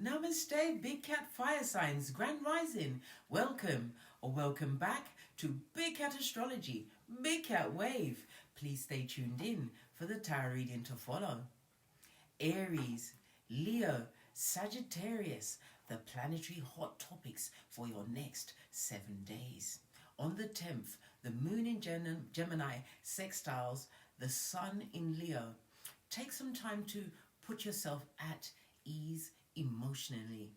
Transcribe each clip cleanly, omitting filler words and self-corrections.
Namaste, Big Cat Fire Signs, Grand Rising. Welcome or welcome back to Big Cat Astrology, Big Cat Wave. Please stay tuned in for the tarot reading to follow. Aries, Leo, Sagittarius, the planetary hot topics for your next 7 days. On the 10th, the moon in Gemini sextiles the sun in Leo. Take some time to put yourself at ease emotionally.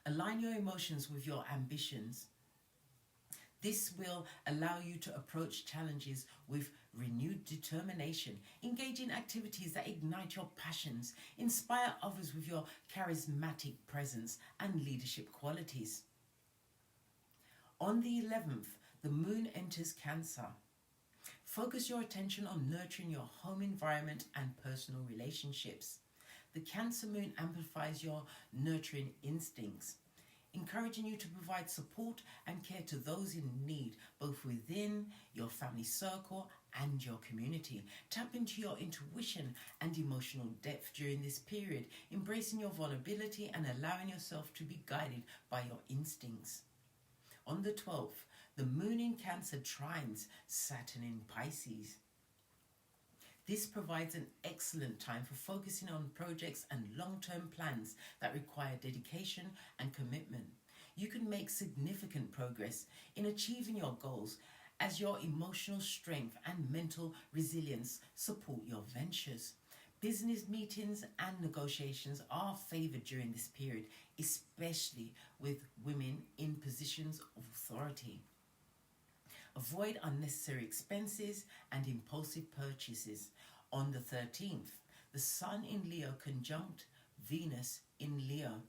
Align your emotions with your ambitions. This will allow you to approach challenges with renewed determination, engage in activities that ignite your passions, inspire others with your charismatic presence and leadership qualities. On the 11th, the moon enters Cancer. Focus your attention on nurturing your home environment and personal relationships. The Cancer moon amplifies your nurturing instincts, encouraging you to provide support and care to those in need, both within your family circle and your community. Tap into your intuition and emotional depth during this period, embracing your vulnerability and allowing yourself to be guided by your instincts. On the 12th, the moon in Cancer trines Saturn in Pisces. This provides an excellent time for focusing on projects and long-term plans that require dedication and commitment. You can make significant progress in achieving your goals as your emotional strength and mental resilience support your ventures. Business meetings and negotiations are favored during this period, especially with women in positions of authority. Avoid unnecessary expenses and impulsive purchases. On the 13th, the Sun in Leo conjunct Venus in Leo.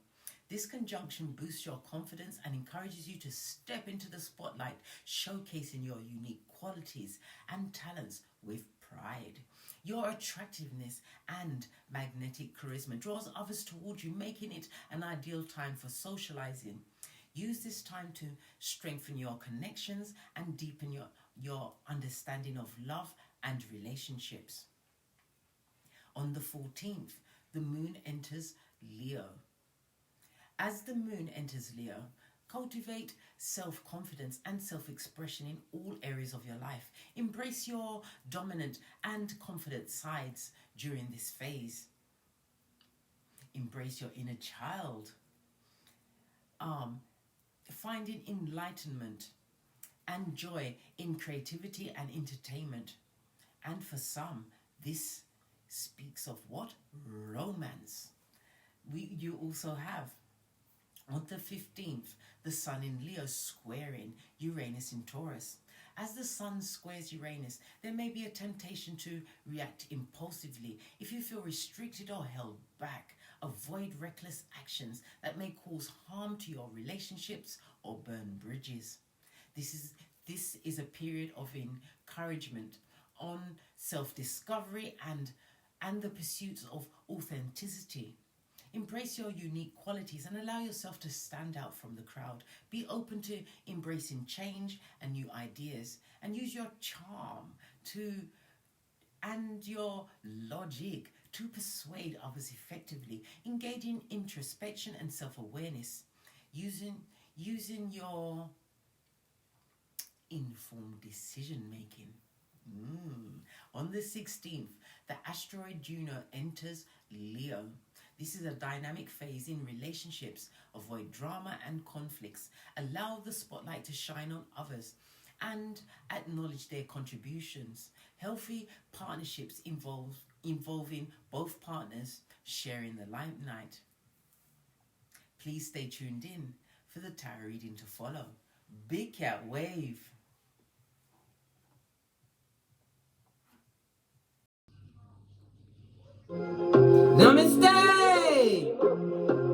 This conjunction boosts your confidence and encourages you to step into the spotlight, showcasing your unique qualities and talents with pride. Your attractiveness and magnetic charisma draws others towards you, making it an ideal time for socializing. Use this time to strengthen your connections and deepen your understanding of love and relationships. On the 14th, the moon enters Leo. As the moon enters Leo, cultivate self-confidence and self-expression in all areas of your life. Embrace your dominant and confident sides during this phase. Embrace your inner child. Finding enlightenment and joy in creativity and entertainment. And for some, this speaks of what? Romance. You also have, on the 15th, the Sun in Leo squaring Uranus in Taurus. As the Sun squares Uranus, there may be a temptation to react impulsively. If you feel restricted or held back, avoid reckless actions that may cause harm to your relationships or burn bridges. This is a period of encouragement on self-discovery and the pursuits of authenticity. Embrace your unique qualities and allow yourself to stand out from the crowd. Be open to embracing change and new ideas, and use your charm and your logic to persuade others effectively. Engage in introspection and self-awareness, using your informed decision-making. On the 16th, the asteroid Juno enters Leo. This is a dynamic phase in relationships. Avoid drama and conflicts. Allow the spotlight to shine on others and acknowledge their contributions. Healthy partnerships involving both partners sharing the limelight. Please stay tuned in for the tarot reading to follow. Big Cat Wave. Namaste!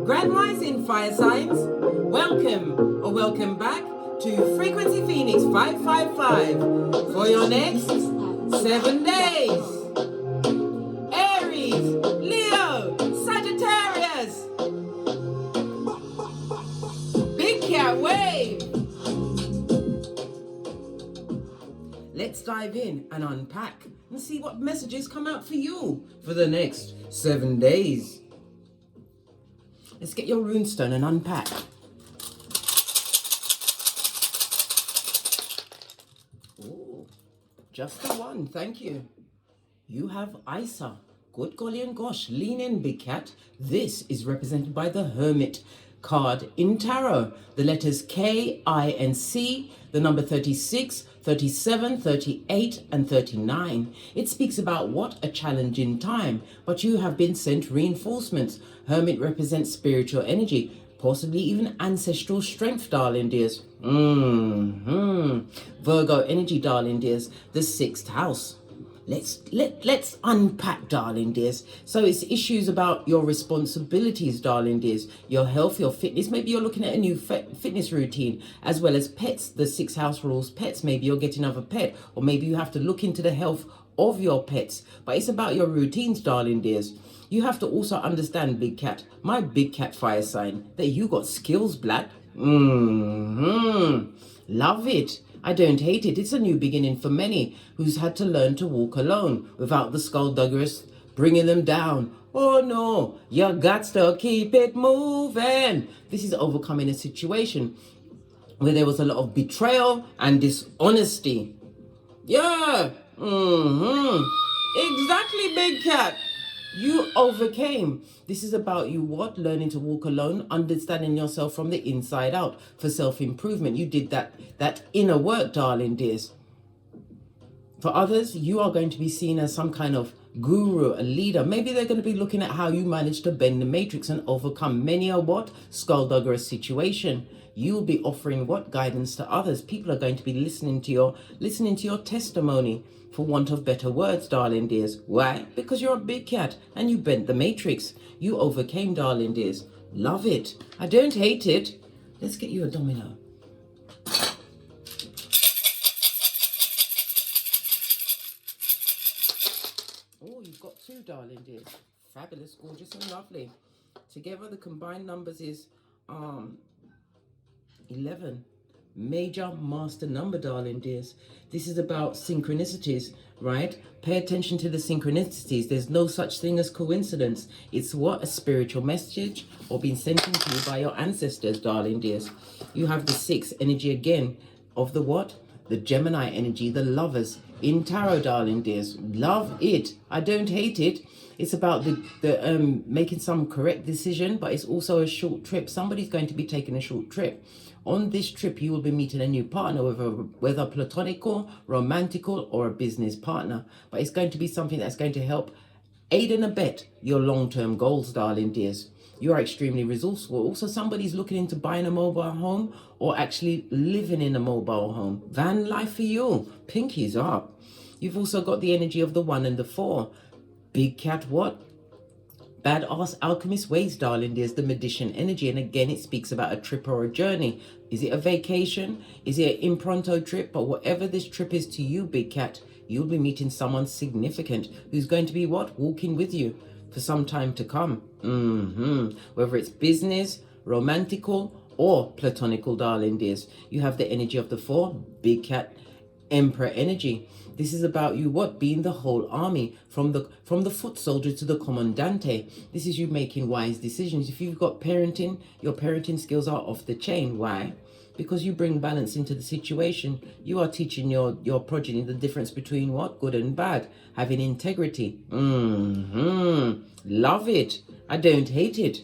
Grand Rising Fire Signs, welcome or welcome back to Frequency Phoenix 555 for your next 7 days. Aries, Leo, Sagittarius, Big Cat Wave. Let's dive in and unpack and see what messages come out for you for the next 7 days. Let's get your runestone and unpack. Oh, just the one, thank you. You have Isa. Good golly and gosh, lean in, big cat. This is represented by the Hermit card in tarot. The letters K, I, and C, the number 36, 37, 38, and 39. It speaks about what a challenging time, but you have been sent reinforcements. Hermit represents spiritual energy, possibly even ancestral strength, darling dears. Virgo energy, darling dears, the 6th house. Let's unpack, darling dears. So it's issues about your responsibilities, darling dears, your health, your fitness. Maybe you're looking at a new fitness routine, as well as pets. The 6th house rules pets. Maybe you're getting another pet, or maybe you have to look into the health of your pets. But it's about your routines, darling dears. You have to also understand, big cat, my big cat fire sign, that you got skills, black. Love it. I don't hate it. It's a new beginning for many who's had to learn to walk alone without the skullduggeress bringing them down. Oh no, you got to keep it moving. This is overcoming a situation where there was a lot of betrayal and dishonesty. Yeah. Exactly, big cat. You overcame. This is about you what? Learning to walk alone, understanding yourself from the inside out for self-improvement. You did that inner work, darling dears. For others, you are going to be seen as some kind of guru, a leader. Maybe they're going to be looking at how you managed to bend the matrix and overcome many a what? Skullduggerous situation. You will be offering what? Guidance to others. People are going to be listening to your testimony, for want of better words, darling dears. Why? Because you're a big cat and you bent the matrix. You overcame, darling dears. Love it. I don't hate it. Let's get you a domino. Oh, you've got 2, darling dears. Fabulous, gorgeous, and lovely. Together, the combined numbers is 11. Major master number, darling dears. This is about synchronicities, right? Pay attention to the synchronicities. There's no such thing as coincidence. It's what? A spiritual message or being sent into you by your ancestors, darling dears. You have the 6th energy again of the what? The Gemini energy, the lovers in tarot, darling dears. Love it. I don't hate it. It's about the making some correct decision, but it's also a short trip. Somebody's going to be taking a short trip. On this trip, you will be meeting a new partner, whether platonical, romantical, or a business partner. But it's going to be something that's going to help aid and abet your long-term goals, darling dears. You are extremely resourceful. Also, somebody's looking into buying a mobile home or actually living in a mobile home. Van life for you. Pinkies up. You've also got the energy of the 1 and the 4. Big cat what? Badass alchemist ways, darling dears, the magician energy. And again, it speaks about a trip or a journey. Is it a vacation? Is it an impronto trip? But whatever this trip is to you, big cat, you'll be meeting someone significant who's going to be what? Walking with you for some time to come. Whether it's business, romantical, or platonical, darling dears. You have the energy of the 4, big cat, emperor energy. This is about you what? Being the whole army, from the foot soldier to the commandante. This is you making wise decisions. If you've got parenting, your parenting skills are off the chain. Why? Because you bring balance into the situation. You are teaching your progeny the difference between what? Good and bad. Having integrity. Love it. I don't hate it.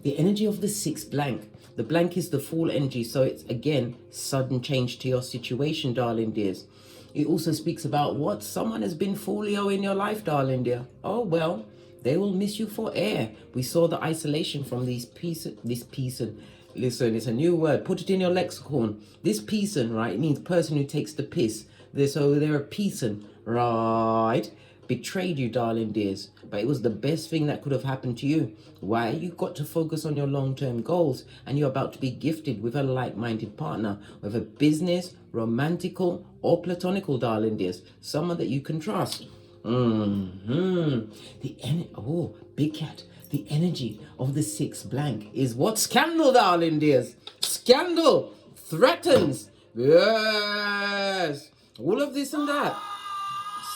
The energy of the 6 blank. The blank is the Fool energy. So it's, again, sudden change to your situation, darling dears. It also speaks about what? Someone has been folio in your life, darling dear. Oh, well, they will miss you for air. We saw the isolation from this person. Listen, it's a new word. Put it in your lexicon. This person, right? It means person who takes the piss. So they're a person, right? Betrayed you, darling dears. But it was the best thing that could have happened to you. Why? You've got to focus on your long-term goals, and you're about to be gifted with a like-minded partner, whether business, romantical, or platonical, darling dears. Someone that you can trust. Big cat. The energy of the 6 blank is what? Scandal, darling dears. Scandal threatens. Yes. All of this and that.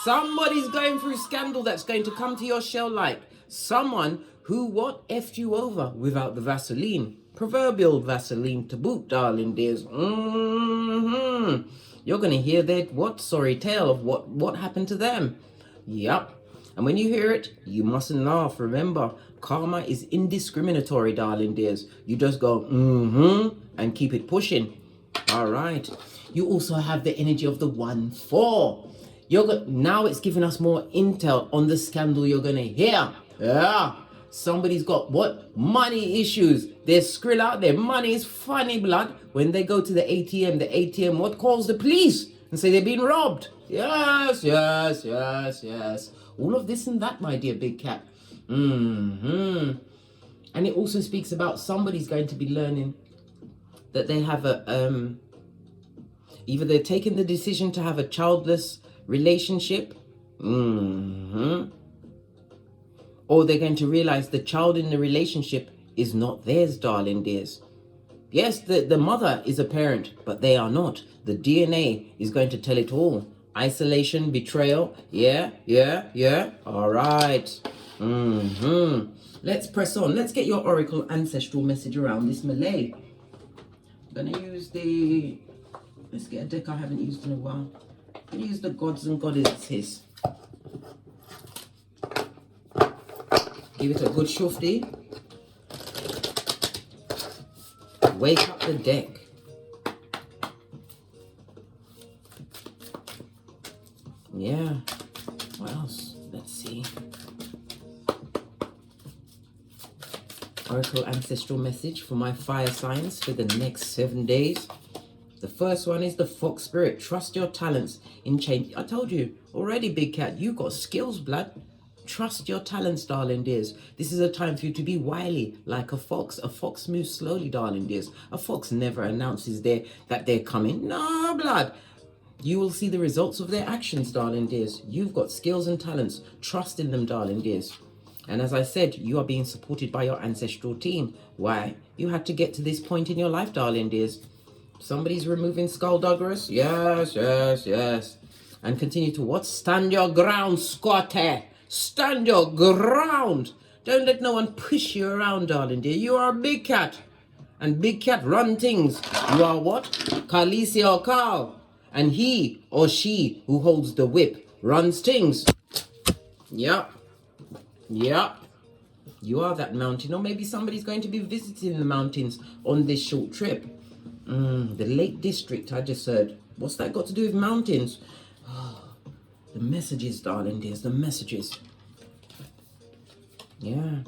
Somebody's going through scandal that's going to come to your shell light. Someone Who, what, effed you over without the Vaseline? Proverbial Vaseline to boot, darling dears. You're going to hear that, what, sorry tale of what happened to them. Yep. And when you hear it, you mustn't laugh. Remember, karma is indiscriminatory, darling dears. You just go, and keep it pushing. All right. You also have the energy of the 1-4. Now it's giving us more intel on the scandal you're going to hear. Yeah. Somebody's got what? Money issues. They're skrill out there. Money is funny, blood. When they go to the ATM what calls the police and say they've been robbed. Yes. All of this and that, my dear big cat. And it also speaks about somebody's going to be learning that they have a, either they're taking the decision to have a childless relationship, or they're going to realize the child in the relationship is not theirs, darling dears. Yes, the mother is a parent, but they are not. The DNA is going to tell it all. Isolation, betrayal. Yeah. All right. Let's press on. Let's get your oracle ancestral message around this Malay. I'm going to use the... Let's get a deck I haven't used in a while. I'm going to use the gods and goddesses. Give it a good shufti. Wake up the deck. Yeah. What else? Let's see. Oracle ancestral message for my fire signs for the next 7 days. The first one is the fox spirit. Trust your talents in change. I told you already, big cat, you got skills, blood. Trust your talents, darling dears. This is a time for you to be wily like a fox. A fox moves slowly, darling dears. A fox never announces that they're coming. No, blood. You will see the results of their actions, darling dears. You've got skills and talents. Trust in them, darling dears. And as I said, you are being supported by your ancestral team. Why? You had to get to this point in your life, darling dears. Somebody's removing skullduggerous. Yes. And continue to what? Stand your ground, Scotty. Stand your ground. Don't let no one push you around, darling dear. You are a big cat. And big cat run things. You are what? Khaleesi or cow. And he or she who holds the whip runs things. Yep. You are that mountain. Or maybe somebody's going to be visiting the mountains on this short trip. The Lake District, I just heard. What's that got to do with mountains? The messages, darling dears, the messages. Yeah.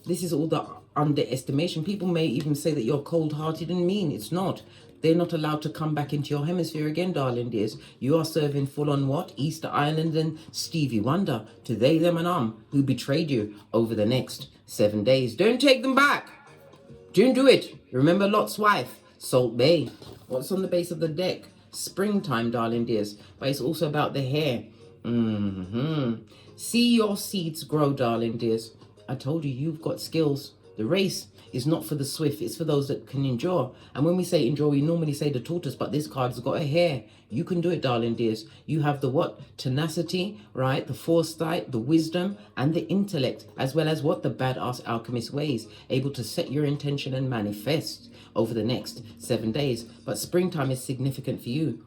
This is all the underestimation. People may even say that you're cold-hearted and mean. It's not. They're not allowed to come back into your hemisphere again, darling dears. You are serving full-on what? Easter Island and Stevie Wonder to they, them, and who betrayed you over the next 7 days. Don't take them back. Don't do it. Remember Lot's wife, Salt Bay. What's on the base of the deck? Springtime, darling dears. But it's also about the hair. See your seeds grow, darling dears. I told you, you've got skills. The race is not for the swift, it's for those that can endure. And when we say endure, we normally say the tortoise, but this card's got a hair. You can do it, darling dears. You have the what? Tenacity, right? The foresight, the wisdom, and the intellect, as well as what? The badass alchemist ways, able to set your intention and manifest over the next 7 days. But springtime is significant for you.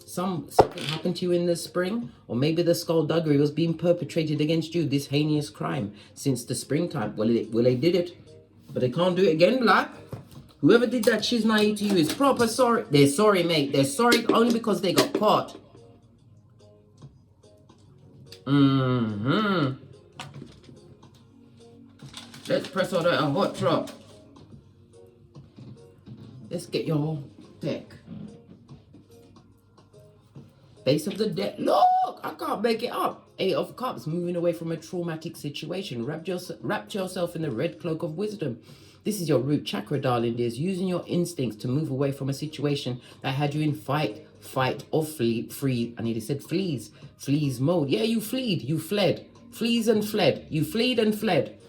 Something happened to you in the spring, or maybe the skullduggery was being perpetrated against you, this heinous crime, since the springtime. Well, they did it, but they can't do it again, black. Whoever did that shiznai to you is proper sorry. They're sorry, mate. They're sorry only because they got caught. Let's press on a hot drop. Let's get your deck. Base of the deck. Look, I can't make it up. 8 of Cups, moving away from a traumatic situation. Wrap yourself in the red cloak of wisdom. This is your root chakra, darling dears. Using your instincts to move away from a situation that had you in fight, or flee. I nearly said fleas. Fleas mode. Yeah, you fled. You fled. Fleas and fled. You fled and fled.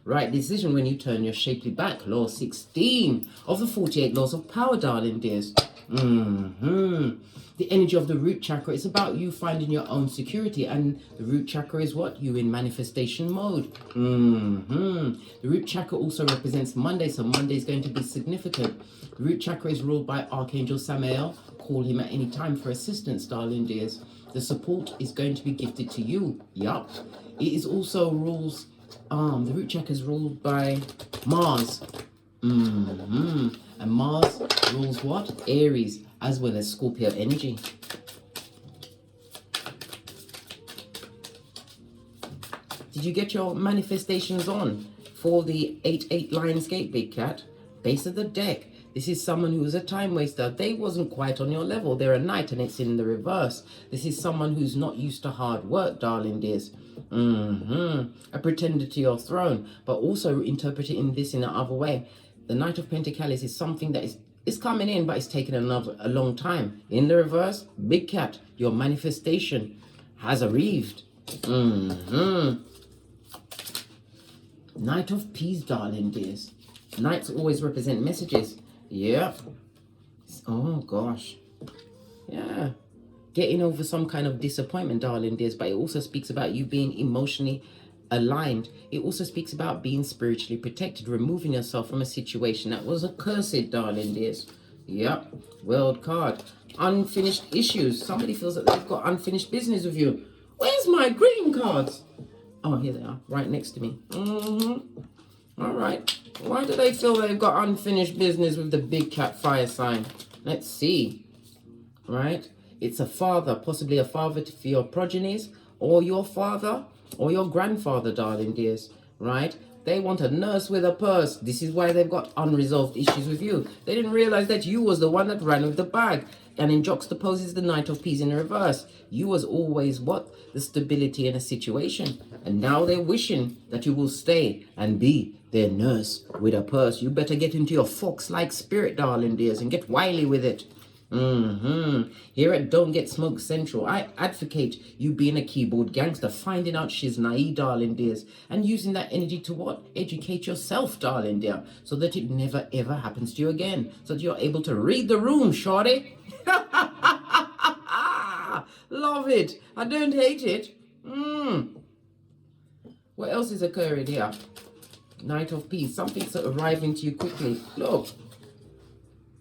Right decision when you turn your shapely back. Law 16 of the 48 laws of power, darling dears. The energy of the root chakra is about you finding your own security, and the root chakra is what? You in manifestation mode. The root chakra also represents Monday, so Monday is going to be significant. The root chakra is ruled by Archangel Samael. Call him at any time for assistance, darling dears. The support is going to be gifted to you. Yup. It is also rules, the root chakra is ruled by Mars. And Mars rules what? Aries, as well as Scorpio energy. Did you get your manifestations on for the 8-8 Lionsgate, Big Cat? Base of the deck. This is someone who's a time waster. They wasn't quite on your level. They're a knight and it's in the reverse. This is someone who's not used to hard work, darling dears. A pretender to your throne. But also interpret it in this in another way. The Knight of Pentacles is something that is coming in, but it's taken a long time. In the reverse, Big Cat, your manifestation has arrived. Knight of Peace, darling dears. Knights always represent messages. Yeah. Oh, gosh. Yeah. Getting over some kind of disappointment, darling dears, but it also speaks about you being emotionally aligned. It also speaks about being spiritually protected, removing yourself from a situation that was accursed, darling dears. Yep. World card. Unfinished issues. Somebody feels that they've got unfinished business with you. Where's my green cards? Oh, here they are, right next to me. All right. Why do they feel they've got unfinished business with the Big Cat fire sign? Let's see. Right? It's a father, possibly a father for your progenies, or your father, or your grandfather, darling dears. Right? They want a nurse with a purse. This is why they've got unresolved issues with you. They didn't realize that you was the one that ran with the bag. And in juxtaposes the Knight of Peace in reverse. You was always what? The stability in a situation. And now they're wishing that you will stay and be their nurse with a purse. You better get into your fox-like spirit, darling dears, and get wily with it. Here at Don't Get Smoked Central, I advocate you being a keyboard gangster, finding out she's naive, darling dears, and using that energy to what? Educate yourself, darling dear, so that it never ever happens to you again, so that you're able to read the room, shorty. Love it. I don't hate it. What else is occurring here? Knight of Peace. Something's arriving to you quickly. Look.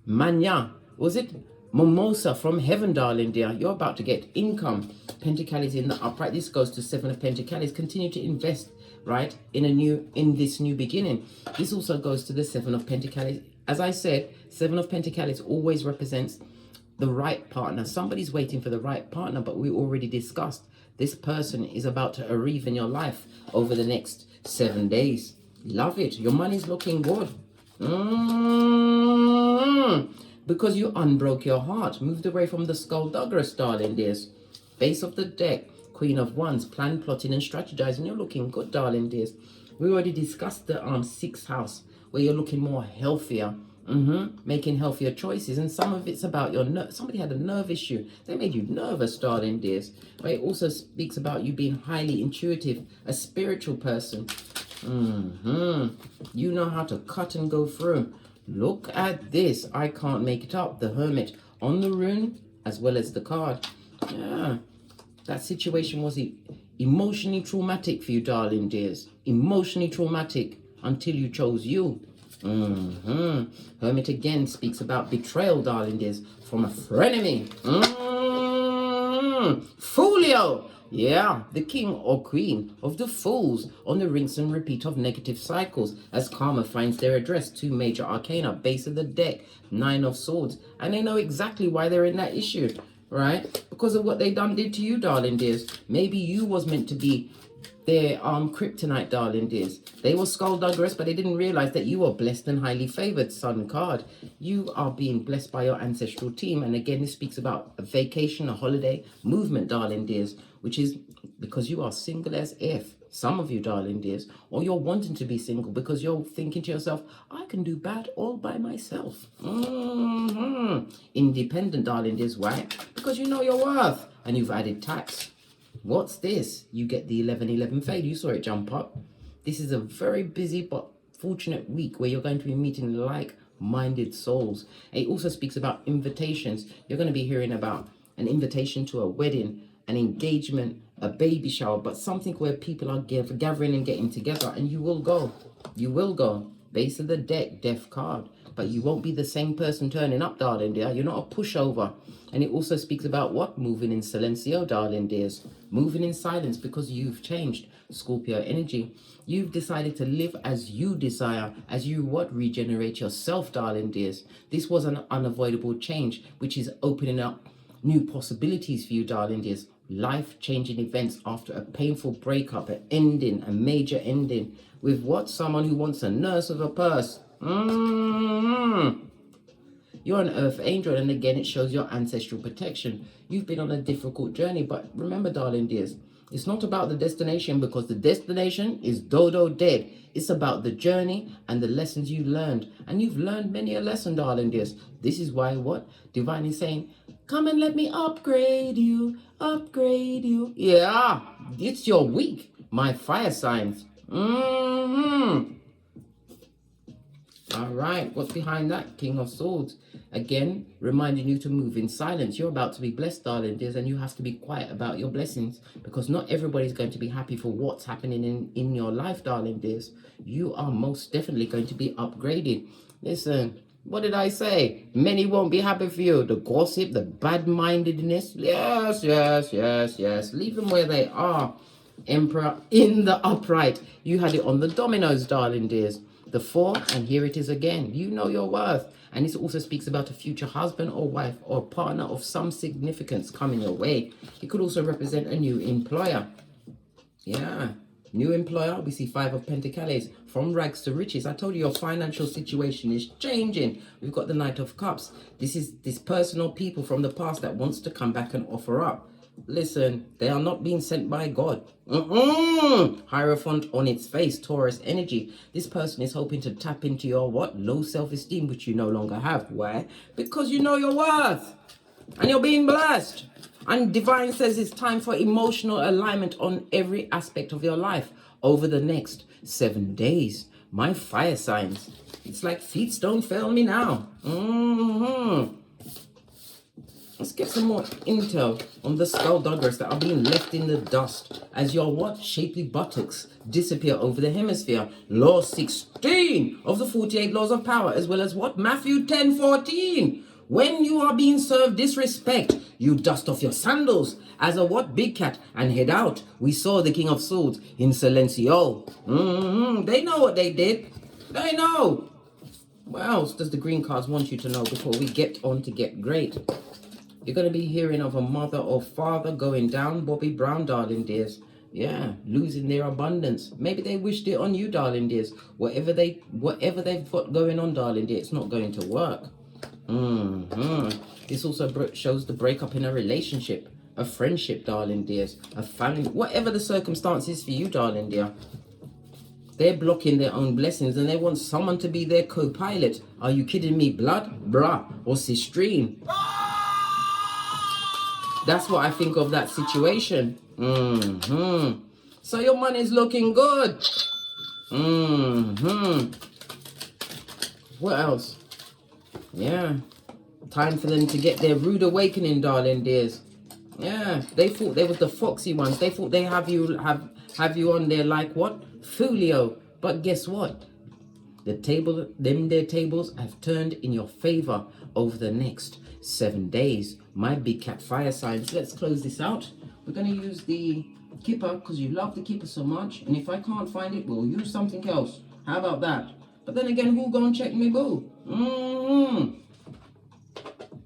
Manya. Was it? Mimosa from heaven, darling dear. You're about to get income. Pentacles in the upright. This goes to Seven of Pentacles. Continue to invest, right, in this new beginning. This also goes to the Seven of Pentacles. As I said, Seven of Pentacles always represents the right partner. Somebody's waiting for the right partner, but we already discussed this person is about to arrive in your life over the next 7 days. Love it. Your money's looking good. Because you unbroke your heart. Moved away from the skullduggerous, darling dears. Base of the deck. Queen of Wands. Plan, plotting, and strategizing. You're looking good, darling dears. We already discussed the 6th house, where you're looking more healthier. Making healthier choices. And some of it's about your nerve. Somebody had a nerve issue. They made you nervous, darling dears. But it also speaks about you being highly intuitive. A spiritual person. You know how to cut and go through. Look at this. I can't make it up. The Hermit on the rune as well as the card. Yeah. That situation was emotionally traumatic for you, darling dears. Emotionally traumatic until you chose you. Hermit again speaks about betrayal, darling dears, from a frenemy. Folio. Yeah, the king or queen of the fools on the rinse and repeat of negative cycles as karma finds their address. 2 major arcana, base of the deck, 9 of swords. And they know exactly why they're in that issue, right? Because of what they did to you, darling dears. Maybe you was meant to be their kryptonite, darling dears. They were skullduggerous, but they didn't realize that you are blessed and highly favored. Sun card. You are being blessed by your ancestral team. And again, this speaks about a vacation, a holiday, movement, darling dears, which is because you are single as if. Some of you, darling dears, or you're wanting to be single because you're thinking to yourself, I can do bad all by myself. Independent, darling dears. Why? Because you know your worth and you've added tax. What's this? You get the 11-11 fade. You saw it jump up. This is a very busy but fortunate week where you're going to be meeting like-minded souls. It also speaks about invitations. You're going to be hearing about an invitation to a wedding, an engagement, a baby shower, but something where people are gathering and getting together, and you will go. You will go. Base of the deck, death card. But you won't be the same person turning up, darling dear. You're not a pushover. And it also speaks about what? Moving in silencio, darling dears. Moving in silence because you've changed. Scorpio energy. You've decided to live as you desire, as you what? Regenerate yourself, darling dears. This was an unavoidable change, which is opening up new possibilities for you, darling dears. Life-changing events after a painful breakup, an ending, a major ending. With what? Someone who wants a nurse with a purse. You're an earth angel, and again it shows your ancestral protection. You've been on a difficult journey, but remember, darling dears, it's not about the destination, because the destination is dodo dead. It's about the journey and the lessons you learned, and you've learned many a lesson, darling dears. This is why what divine is saying, come and let me upgrade you, upgrade you. Yeah, it's your week, my fire signs. All right, what's behind that? King of Swords. Again, reminding you to move in silence. You're about to be blessed, darling dears, and you have to be quiet about your blessings, because not everybody's going to be happy for what's happening in your life, darling dears. You are most definitely going to be upgraded. Listen, what did I say? Many won't be happy for you. The gossip, the bad-mindedness. Yes, yes, yes, yes. Leave them where they are. Emperor in the upright. You had it on the dominoes, darling dears. The 4, and here it is again. You know your worth. And this also speaks about a future husband or wife or partner of some significance coming your way. It could also represent a new employer. Yeah, new employer. We see 5 of Pentacles. From rags to riches. I told you your financial situation is changing. We've got the Knight of Cups. This is this person or people from the past that wants to come back and offer up. Listen, they are not being sent by God. Hierophant on its face, Taurus energy. This person is hoping to tap into your what? Low self-esteem, which you no longer have. Why? Because you know your worth. And you're being blessed. And divine says it's time for emotional alignment on every aspect of your life over the next 7 days. My fire signs. It's like feet don't fail me now. Let's get some more intel on the skullduggerers that are being left in the dust as your what? Shapely buttocks disappear over the hemisphere. Law 16 of the 48 laws of power, as well as what? Matthew 10:14. When you are being served disrespect, you dust off your sandals as a what? Big cat and head out. We saw the King of Swords in Silencio. They know what they did. They know. What else does the green cards want you to know before we get on to get great? You're going to be hearing of a mother or father going down, Bobby Brown, darling dears. Yeah, losing their abundance. Maybe they wished it on you, darling dears. Whatever they've got going on, darling dear, it's not going to work. This also shows the breakup in a relationship, a friendship, darling dears, a family, whatever the circumstances for you, darling dear. They're blocking their own blessings and they want someone to be their co-pilot. Are you kidding me? Blood, brah, or sistrine? That's what I think of that situation. So your money's looking good. What else? Yeah. Time for them to get their rude awakening, darling dears. Yeah. They thought they was the foxy ones. They thought they have you on there like what? Folio. But guess what? Their tables have turned in your favor over the next 7 days. My big cat fire signs. Let's close this out. We're going to use the Kipper because you love the Kipper so much. And if I can't find it, we'll use something else. How about that? But then again, who gonna check me, boo?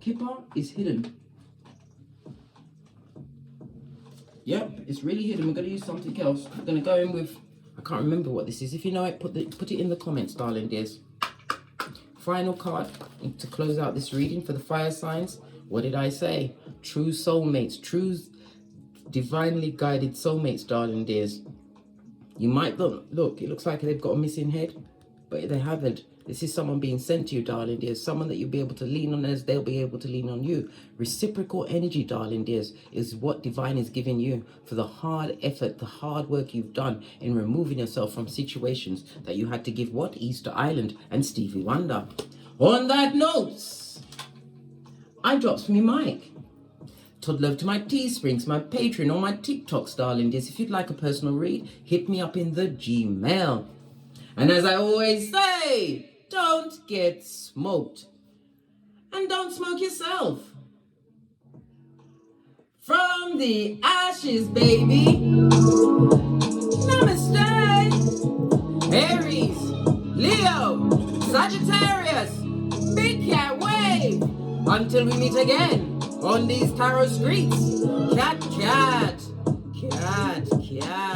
Kipper is hidden. Yep, it's really hidden. We're going to use something else. We're going to go in with... I can't remember what this is. If you know it, put it in the comments, darling dears. Final card to close out this reading for the fire signs. What did I say? True soulmates, true divinely guided soulmates, darling dears. You might not look, it looks like they've got a missing head, but they haven't. This is someone being sent to you, darling dears. Someone that you'll be able to lean on as they'll be able to lean on you. Reciprocal energy, darling dears, is what divine is giving you for the hard effort, the hard work you've done in removing yourself from situations that you had to give what? Easter Island and Stevie Wonder. On that note, I drops me mic. Todd love to my Teesprings, my Patreon, or my TikToks, darling dears. If you'd like a personal read, hit me up in the Gmail. And as I always say, don't get smoked. And don't smoke yourself. From the ashes, baby. Namaste. Aries, Leo, Sagittarius, Big Cat Wave. Until we meet again on these tarot streets. Cat, cat, cat, cat.